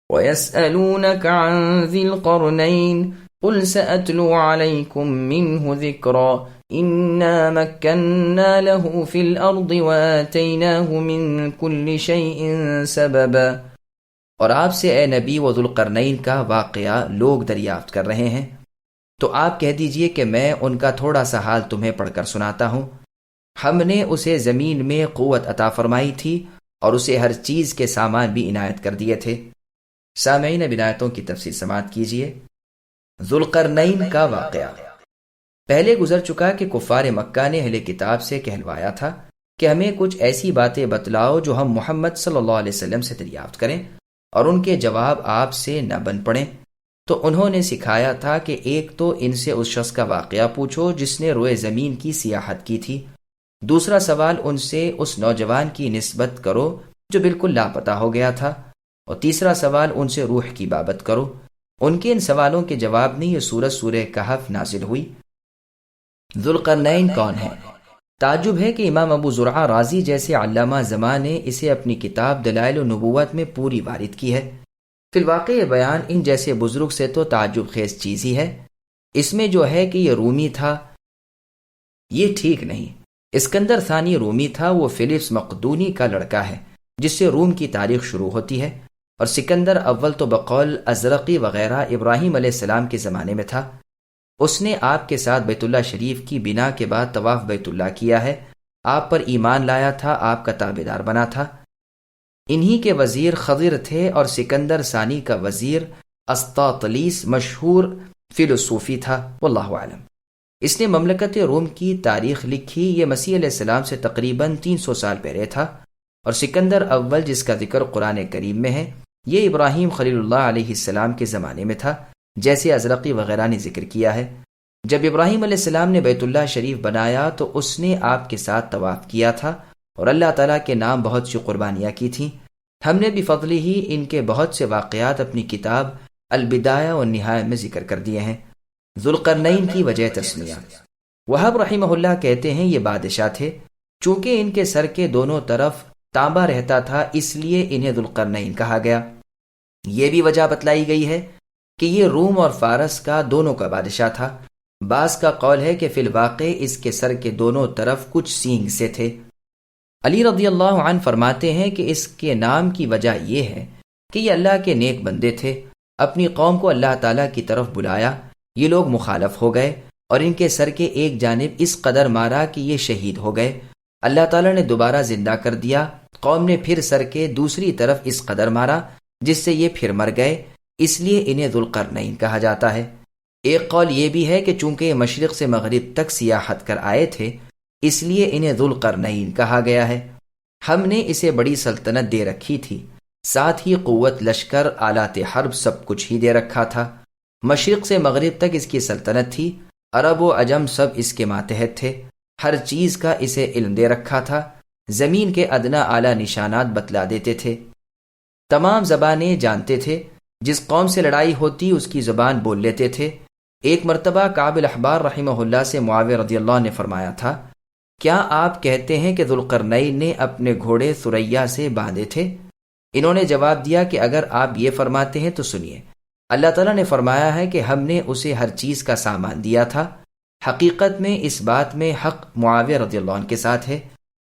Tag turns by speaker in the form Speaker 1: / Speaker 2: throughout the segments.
Speaker 1: وَيَسْأَلُونَكَ عَنْ ذِي الْقَرْنَيْنِ قُلْ سَأَتْلُو عَلَيْكُمْ مِنْهُ ذِكْرًا إِنَّا مَكَّنَّا لَهُ فِي الْأَرْضِ وَآتَيْنَاهُ مِنْ كُلِّ شَيْءٍ سَبَبًا۔ اور آپ سے اے نبی وہ ذوالقرنین کا واقعہ لوگ دریافت کر رہے ہیں، تو آپ کہہ دیجئے کہ میں ان کا تھوڑا سا حال تمہیں پڑھ کر سناتا ہوں۔ ہم نے اسے زمین میں قوت عطا فرمائی تھی اور اسے ہر چیز کے سامان بھی عنایت کر دیے تھے۔ سامعین، اب آیتوں کی تفسیر سماعت کیجیے۔ ذوالقرنین کا واقعہ پہلے گزر چکا کہ کفار مکہ نے اہل کتاب سے کہلوایا تھا کہ ہمیں کچھ ایسی باتیں بتلاؤ جو ہم محمد صلی اللہ علیہ وسلم سے دریافت کریں اور ان کے جواب آپ سے نہ بن پڑیں۔ تو انہوں نے سکھایا تھا کہ ایک تو ان سے اس شخص کا واقعہ پوچھو جس نے روئے زمین کی سیاحت کی تھی، دوسرا سوال ان سے اس نوجوان کی نسبت کرو جو بالکل لاپتہ ہو گیا تھا، اور تیسرا سوال ان سے روح کی بابت کرو۔ ان کے ان سوالوں کے جواب میں یہ سورہ کہف نازل ہوئی۔ ذوالقرنین کون ہے؟ تعجب ہے کہ امام ابو زرعہ رازی جیسے علامہ زمان نے اسے اپنی کتاب دلائل النبوت میں پوری وارد کی ہے۔ فی الواقع یہ بیان ان جیسے بزرگ سے تو تعجب خیز چیز ہی ہے۔ اس میں جو ہے کہ یہ رومی تھا، یہ ٹھیک نہیں۔ اسکندر ثانی رومی تھا، وہ فلپس مقدونی کا لڑکا ہے جس سے روم کی تاریخ شروع ہوتی ہے، اور سکندر اول تو بقول ازرقی وغیرہ ابراہیم علیہ السلام کے زمانے میں تھا۔ اس نے آپ کے ساتھ بیت اللہ شریف کی بنا کے بعد طواف بیت اللہ کیا ہے، آپ پر ایمان لایا تھا، آپ کا تابعدار بنا تھا۔ انہی کے وزیر خضر تھے، اور سکندر ثانی کا وزیر اسطاطلیس مشہور فیلسوفی تھا، واللہ اعلم۔ اس نے مملکت روم کی تاریخ لکھی، یہ مسیح علیہ السلام سے تقریباً 300 سال پہلے تھا، اور سکندر اول جس کا ذکر قرآن کریم میں ہے یہ ابراہیم خلیل اللہ علیہ السلام کے زمانے میں تھا، جیسے ازرقی وغیرہ نے ذکر کیا ہے۔ جب ابراہیم علیہ السلام نے بیت اللہ شریف بنایا تو اس نے آپ کے ساتھ طواف کیا تھا اور اللہ تعالیٰ کے نام بہت سی قربانیاں کی تھیں۔ ہم نے بفضلہ ہی ان کے بہت سے واقعات اپنی کتاب البدایہ والنہایہ میں ذکر کر دیے ہیں۔ ذوالقرنین کی وجہ تسمیہ، وہب رحمہ اللہ کہتے ہیں یہ بادشاہ تھے، چونکہ ان کے سر کے دونوں طرف تانبا رہتا تھا اس لیے انہیں ذوالقرنین کہا گیا۔ یہ بھی وجہ بتلائی گئی ہے کہ یہ روم اور فارس کا دونوں کا بادشاہ تھا۔ بعض کا قول ہے کہ فی الواقع اس کے سر کے دونوں طرف کچھ سینگ سے تھے۔ علی رضی اللہ عنہ فرماتے ہیں کہ اس کے نام کی وجہ یہ ہے کہ یہ اللہ کے نیک بندے تھے، اپنی قوم کو اللہ تعالیٰ کی طرف بلایا، یہ لوگ مخالف ہو گئے اور ان کے سر کے ایک جانب اس قدر مارا کہ یہ شہید ہو گئے۔ اللہ تعالیٰ نے دوبارہ زندہ کر دیا، قوم نے پھر سر کے دوسری طرف اس قدر مارا جس سے یہ پھر مر گئے، اس لیے انہیں ذوالقرنین کہا جاتا ہے۔ ایک قول یہ بھی ہے کہ چونکہ یہ مشرق سے مغرب تک سیاحت کر آئے تھے اس لیے انہیں ذوالقرنین کہا گیا ہے۔ ہم نے اسے بڑی سلطنت دے رکھی تھی، ساتھ ہی قوت، لشکر، آلات حرب سب کچھ ہی دے رکھا تھا۔ مشرق سے مغرب تک اس کی سلطنت تھی، عرب و عجم سب اس کے ماتحت تھے، ہر چیز کا اسے علم دے رکھا تھا، زمین کے ادنا اعلیٰ نشانات بتلا دیتے تھے، تمام زبانیں جانتے تھے، جس قوم سے لڑائی ہوتی اس کی زبان بول لیتے تھے۔ ایک مرتبہ کعب الاحبار رحمہ اللہ سے معاویہ رضی اللہ عنہ نے فرمایا تھا، کیا آپ کہتے ہیں کہ ذوالقرنین نے اپنے گھوڑے ثریا سے باندھے تھے؟ انہوں نے جواب دیا کہ اگر آپ یہ فرماتے ہیں تو سنیے، اللہ تعالیٰ نے فرمایا ہے کہ ہم نے اسے ہر چیز کا سامان دیا تھا۔ حقیقت میں اس بات میں حق معاویہ رضی اللہ عنہ کے ساتھ ہے،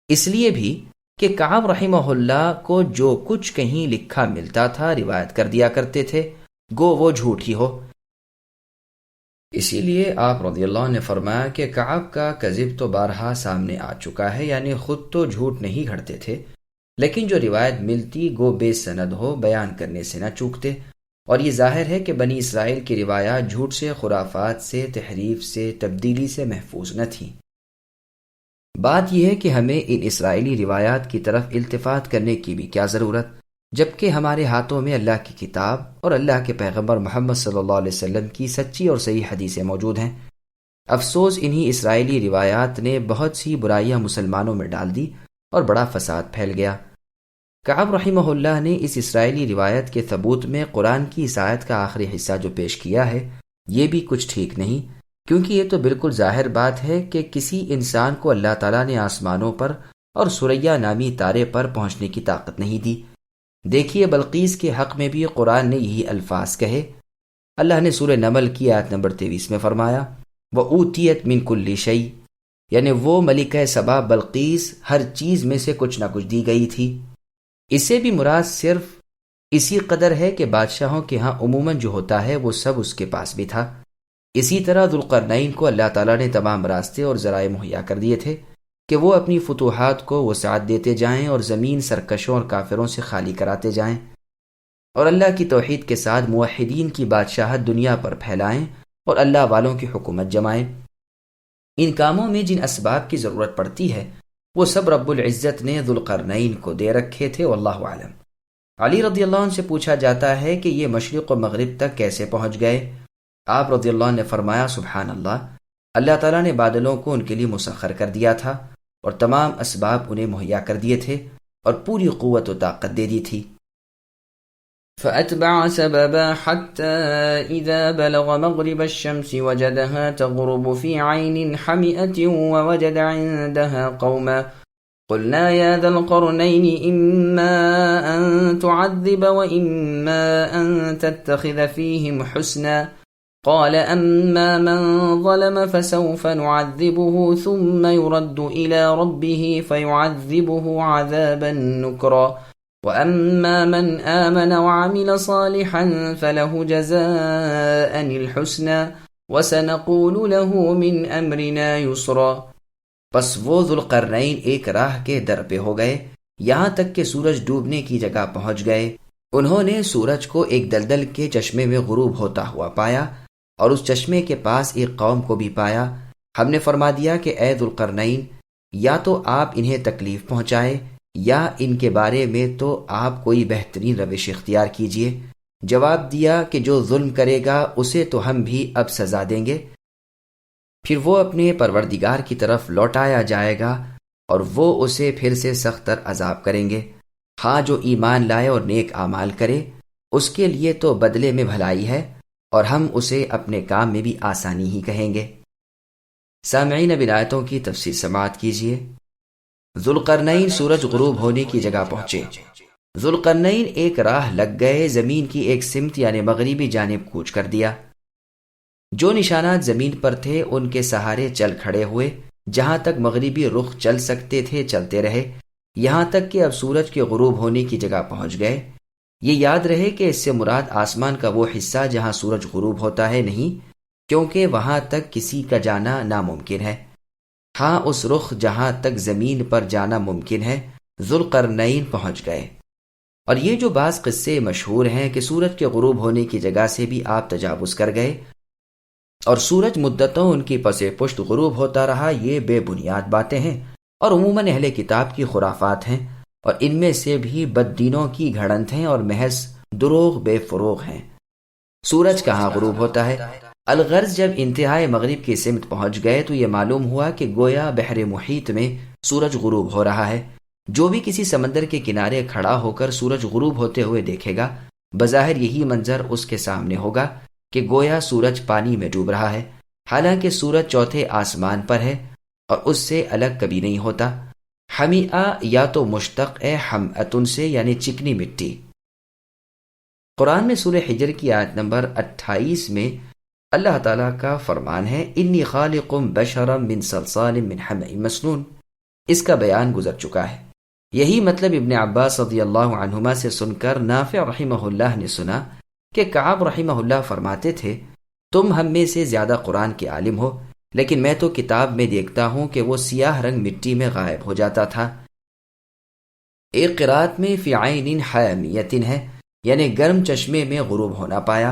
Speaker 1: اس لیے بھی کہ کعب رحمہ اللہ کو جو کچھ کہیں لکھا ملتا تھا روایت کر دیا کرتے تھے، گو وہ جھوٹ ہی ہو۔ اسی لیے آپ رضی اللہ عنہ نے فرمایا کہ کعب کا کذب تو بارہا سامنے آ چکا ہے، یعنی خود تو جھوٹ نہیں گھڑتے تھے، لیکن جو روایت ملتی گو بے سند ہو، بیان کرنے سے نہ چوکتے۔ اور یہ ظاہر ہے کہ بنی اسرائیل کی روایات جھوٹ سے، خرافات سے، تحریف سے، تبدیلی سے محفوظ نہ تھیں۔ بات یہ ہے کہ ہمیں ان اسرائیلی روایات کی طرف التفات کرنے کی بھی کیا ضرورت، جبکہ ہمارے ہاتھوں میں اللہ کی کتاب اور اللہ کے پیغمبر محمد صلی اللہ علیہ وسلم کی سچی اور صحیح حدیثیں موجود ہیں۔ افسوس انہی اسرائیلی روایات نے بہت سی برائیاں مسلمانوں میں ڈال دی اور بڑا فساد پھیل گیا۔ کعب رحمہ اللہ نے اس اسرائیلی روایت کے ثبوت میں قرآن کی اس آیت کا آخری حصہ جو پیش کیا ہے یہ بھی کچھ ٹھیک نہیں، کیونکہ یہ تو بالکل ظاہر بات ہے کہ کسی انسان کو اللہ تعالیٰ نے آسمانوں پر اور ثریا نامی تارے پر پہنچنے کی طاقت نہیں دی۔ دیکھیے بلقیس کے حق میں بھی قرآن نے یہی الفاظ کہے۔ اللہ نے سورہ نمل کی آیت نمبر 23 میں فرمایا وَأُوتِيَتْ مِن كُلِّ شَيْءٍ، یعنی وہ ملکہ سبا بلقیس ہر چیز میں سے کچھ نہ کچھ دی گئی تھی۔ اسے بھی مراد صرف اسی قدر ہے کہ بادشاہوں کے ہاں عموماً جو ہوتا ہے وہ سب اس کے پاس بھی تھا۔ اسی طرح ذوالقرنین کو اللہ تعالیٰ نے تمام راستے اور ذرائع مہیا کر دیے تھے کہ وہ اپنی فتوحات کو وسعت دیتے جائیں اور زمین سرکشوں اور کافروں سے خالی کراتے جائیں، اور اللہ کی توحید کے ساتھ موحدین کی بادشاہت دنیا پر پھیلائیں اور اللہ والوں کی حکومت جمائیں۔ ان کاموں میں جن اسباب کی ضرورت پڑتی ہے وہ سب رب العزت نے ذوالقرنین کو دے رکھے تھے، واللہ عالم۔ علی رضی اللہ عنہ سے پوچھا جاتا ہے کہ یہ مشرق و مغرب تک کیسے پہنچ گئے؟ آپ رضی اللہ عنہ نے فرمایا سبحان اللہ، اللہ تعالیٰ نے بادلوں کو ان کے لیے مسخر کر دیا تھا اور تمام اسباب انہیں مہیا کر دیے تھے اور پوری قوت و طاقت دے دی تھی۔
Speaker 2: فأتبع سببا حتى إذا بلغ مغرب الشمس وجدها تغرب في عين حمئة ووجد عندها قوما قلنا يا ذا القرنين إما أن تعذب وإما أن تتخذ فيهم حسنا قال أما من ظلم فسوف نعذبه ثم يرد إلى ربه فيعذبه عذابا نكرا وأما من آمن وعمل صالحا فله جزاء الحسنى وسنقول له من أمرنا يسرا۔
Speaker 1: پس وہ ذوالقرنین ایک راہ کے در پہ ہو گئے یہاں تک کہ سورج ڈوبنے کی جگہ پہنچ گئے۔ انہوں نے سورج کو ایک دلدل کے چشمے میں غروب ہوتا ہوا پایا اور اس چشمے کے پاس ایک قوم کو بھی پایا۔ ہم نے فرما دیا کہ اے ذوالقرنین، یا تو آپ انہیں تکلیف پہنچائے یا ان کے بارے میں تو آپ کوئی بہترین روش اختیار کیجیے۔ جواب دیا کہ جو ظلم کرے گا اسے تو ہم بھی اب سزا دیں گے، پھر وہ اپنے پروردگار کی طرف لوٹایا جائے گا اور وہ اسے پھر سے سخت تر عذاب کریں گے۔ ہاں جو ایمان لائے اور نیک اعمال کرے اس کے لیے تو بدلے میں بھلائی ہے اور ہم اسے اپنے کام میں بھی آسانی ہی کہیں گے۔ سامعین اب ان آیتوں کی تفسیر سماعت کیجیے۔ ذوالقرنین سورج غروب ہونے کی جگہ پہنچے۔ ذوالقرنین ایک راہ لگ گئے، زمین کی ایک سمت یعنی مغربی جانب کوچ کر دیا۔ جو نشانات زمین پر تھے ان کے سہارے چل کھڑے ہوئے، جہاں تک مغربی رخ چل سکتے تھے چلتے رہے، یہاں تک کہ اب سورج کے غروب ہونے کی جگہ پہنچ گئے۔ یہ یاد رہے کہ اس سے مراد آسمان کا وہ حصہ جہاں سورج غروب ہوتا ہے نہیں، کیونکہ وہاں تک کسی کا جانا ناممکن ہے۔ ہاں اس رخ جہاں تک زمین پر جانا ممکن ہے ذوالقرنین پہنچ گئے۔ اور یہ جو بعض قصے مشہور ہیں کہ سورج کے غروب ہونے کی جگہ سے بھی آپ تجاوز کر گئے اور سورج مدتوں ان کی پس پشت غروب ہوتا رہا، یہ بے بنیاد باتیں ہیں اور عموماً اہل کتاب کی خرافات ہیں، اور ان میں سے بھی بددینوں کی گھڑنت ہیں اور محض دروغ بے فروغ ہیں۔ سورج کہاں غروب ہوتا ہے؟ الغرض جب انتہائے مغرب کی سمت پہنچ گئے تو یہ معلوم ہوا کہ گویا بحر محیط میں سورج غروب ہو رہا ہے۔ جو بھی کسی سمندر کے کنارے کھڑا ہو کر سورج غروب ہوتے ہوئے دیکھے گا، بظاہر یہی منظر اس کے سامنے ہوگا کہ گویا سورج پانی میں ڈوب رہا ہے، حالانکہ سورج چوتھے آسمان پر ہے اور اس سے الگ کبھی نہیں ہوتا۔ حمیئہ یا تو مشتق ہے حمأتن سے یعنی چکنی مٹی۔ قرآن میں سورہ حجر کی آیت نمبر 28 میں اللہ تعالیٰ کا فرمان ہے انی خالق بشرا من صلصال من حمأ مسنون، اس کا بیان گزر چکا ہے۔ یہی مطلب ابن عباس رضی اللہ عنہما سے سن کر نافع رحمہ اللہ نے سنا کہ کعب رحمہ اللہ فرماتے تھے تم ہم میں سے زیادہ قرآن کے عالم ہو، لیکن میں تو کتاب میں دیکھتا ہوں کہ وہ سیاہ رنگ مٹی میں غائب ہو جاتا تھا۔ ایک قرات میں فی عین حامیۃ ہے، یعنی گرم چشمے میں غروب ہونا پایا۔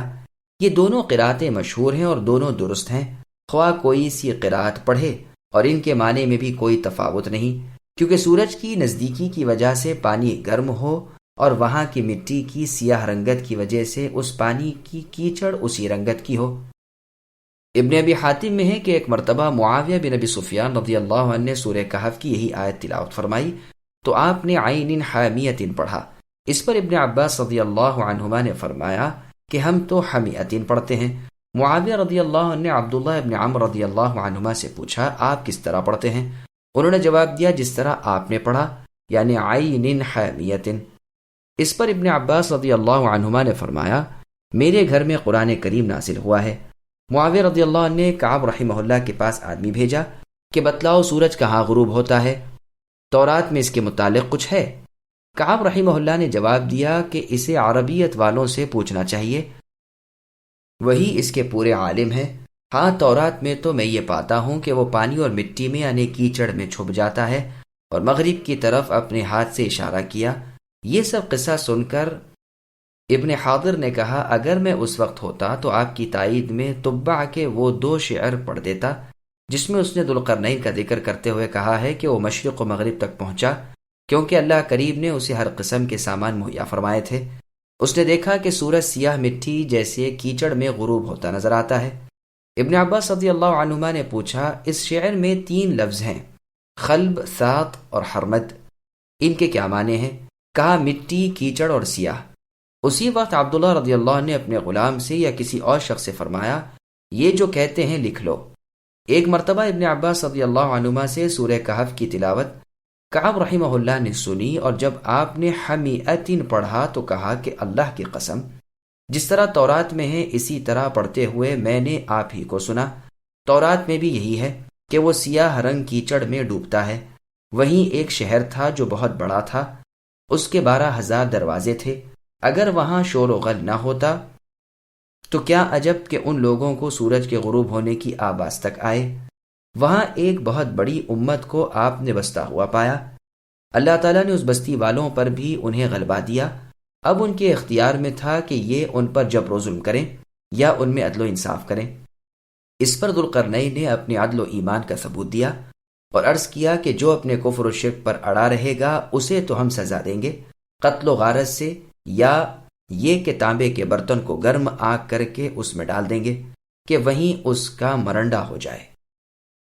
Speaker 1: یہ دونوں قراتیں مشہور ہیں اور دونوں درست ہیں، خواہ کوئی سی قرات پڑھے، اور ان کے معنی میں بھی کوئی تفاوت نہیں، کیونکہ سورج کی نزدیکی کی وجہ سے پانی گرم ہو اور وہاں کی مٹی کی سیاہ رنگت کی وجہ سے اس پانی کی کیچڑ اسی رنگت کی ہو۔ ابن ابی حاتم میں ہے کہ ایک مرتبہ معاویہ بن ابی سفیان رضی اللہ عنہ نے سورہ کہف کی یہی آیت تلاوت فرمائی تو آپ نے عین حامیۃ پڑھا۔ اس پر ابن عباس رضی اللہ عنہما نے فرمایا کہ ہم تو حمیۃ پڑھتے ہیں۔ معاویہ رضی اللہ عنہ نے عبداللہ ابن عمر رضی اللہ عنہما سے پوچھا آپ کس طرح پڑھتے ہیں؟ انہوں نے جواب دیا جس طرح آپ نے پڑھا، یعنی عین حامیۃ۔ اس پر ابن عباس رضی اللہ عنہما نے فرمایا میرے گھر میں قرآن کریم نازل ہوا ہے۔ معاویہ رضی اللہ عنہ نے کعب رحمہ اللہ کے پاس آدمی بھیجا کہ بتلاؤ سورج کہاں غروب ہوتا ہے، تورات میں اس کے متعلق کچھ ہے؟ کعب رحمہ اللہ نے جواب دیا کہ اسے عربیت والوں سے پوچھنا چاہیے، وہی اس کے پورے عالم ہیں۔ ہاں تورات میں تو میں یہ پاتا ہوں کہ وہ پانی اور مٹی میں یعنی کیچڑ میں چھپ جاتا ہے اور مغرب کی طرف اپنے ہاتھ سے اشارہ کیا۔ یہ سب قصہ سن کر ابن حاضر نے کہا اگر میں اس وقت ہوتا تو آپ کی تائید میں تبع کے وہ 2 شعر پڑھ دیتا جس میں اس نے ذوالقرنین کا ذکر کرتے ہوئے کہا ہے کہ وہ مشرق و مغرب تک پہنچا کیونکہ اللہ کریم نے اسے ہر قسم کے سامان مہیا فرمائے تھے۔ اس نے دیکھا کہ سورج سیاہ مٹی جیسے کیچڑ میں غروب ہوتا نظر آتا ہے۔ ابن عباس رضی اللہ عنہما نے پوچھا اس شعر میں 3 لفظ ہیں، خلب، ساق اور حرمد، ان کے کیا معنی ہیں؟ کہا مٹی، کیچڑ اور سیاہ۔ اسی وقت عبداللہ رضی اللہ عنہ نے اپنے غلام سے یا کسی اور شخص سے فرمایا یہ جو کہتے ہیں لکھ لو۔ ایک مرتبہ ابن عباس رضی اللہ عنہما سے سورہ کہف کی تلاوت کعب رحمہ اللہ نے سنی اور جب آپ نے حمیۃ پڑھا تو کہا کہ اللہ کی قسم جس طرح تورات میں ہے اسی طرح پڑھتے ہوئے میں نے آپ ہی کو سنا۔ تورات میں بھی یہی ہے کہ وہ سیاہ رنگ کیچڑ میں ڈوبتا ہے۔ وہیں ایک شہر تھا جو بہت بڑا تھا، اس کے 12,000 دروازے تھے۔ اگر وہاں شور و غل نہ ہوتا تو کیا عجب کہ ان لوگوں کو سورج کے غروب ہونے کی آواز تک آئے۔ وہاں ایک بہت بڑی امت کو آپ نے بستا ہوا پایا۔ اللہ تعالیٰ نے اس بستی والوں پر بھی انہیں غلبہ دیا۔ اب ان کے اختیار میں تھا کہ یہ ان پر جبر و ظلم کریں یا ان میں عدل و انصاف کریں۔ اس پر ذوالقرنین نے اپنے عدل و ایمان کا ثبوت دیا اور عرض کیا کہ جو اپنے کفر و شرک پر اڑا رہے گا اسے تو ہم سزا دیں گے، قتل و غارت سے، یا یہ کہ تانبے کے برتن کو گرم آگ کر کے اس میں ڈال دیں گے کہ وہیں اس کا مرنڈا ہو جائے،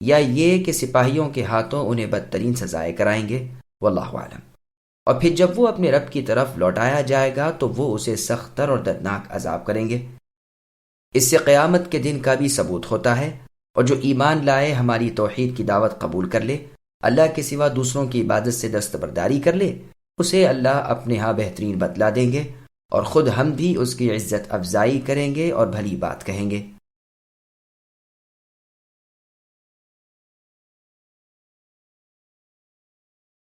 Speaker 1: یا یہ کہ سپاہیوں کے ہاتھوں انہیں بدترین سزائیں کرائیں گے، واللہ عالم۔ اور پھر جب وہ اپنے رب کی طرف لوٹایا جائے گا تو وہ اسے سخت تر اور دردناک عذاب کریں گے۔ اس سے قیامت کے دن کا بھی ثبوت ہوتا ہے، اور جو ایمان لائے ہماری توحید کی دعوت قبول کر لے، اللہ کے سوا دوسروں کی عبادت سے دستبرداری کر لے، اسے اللہ اپنے ہاں بہترین بدلہ دیں گے اور خود ہم بھی اس کی عزت افزائی کریں گے اور بھلی بات کہیں گے۔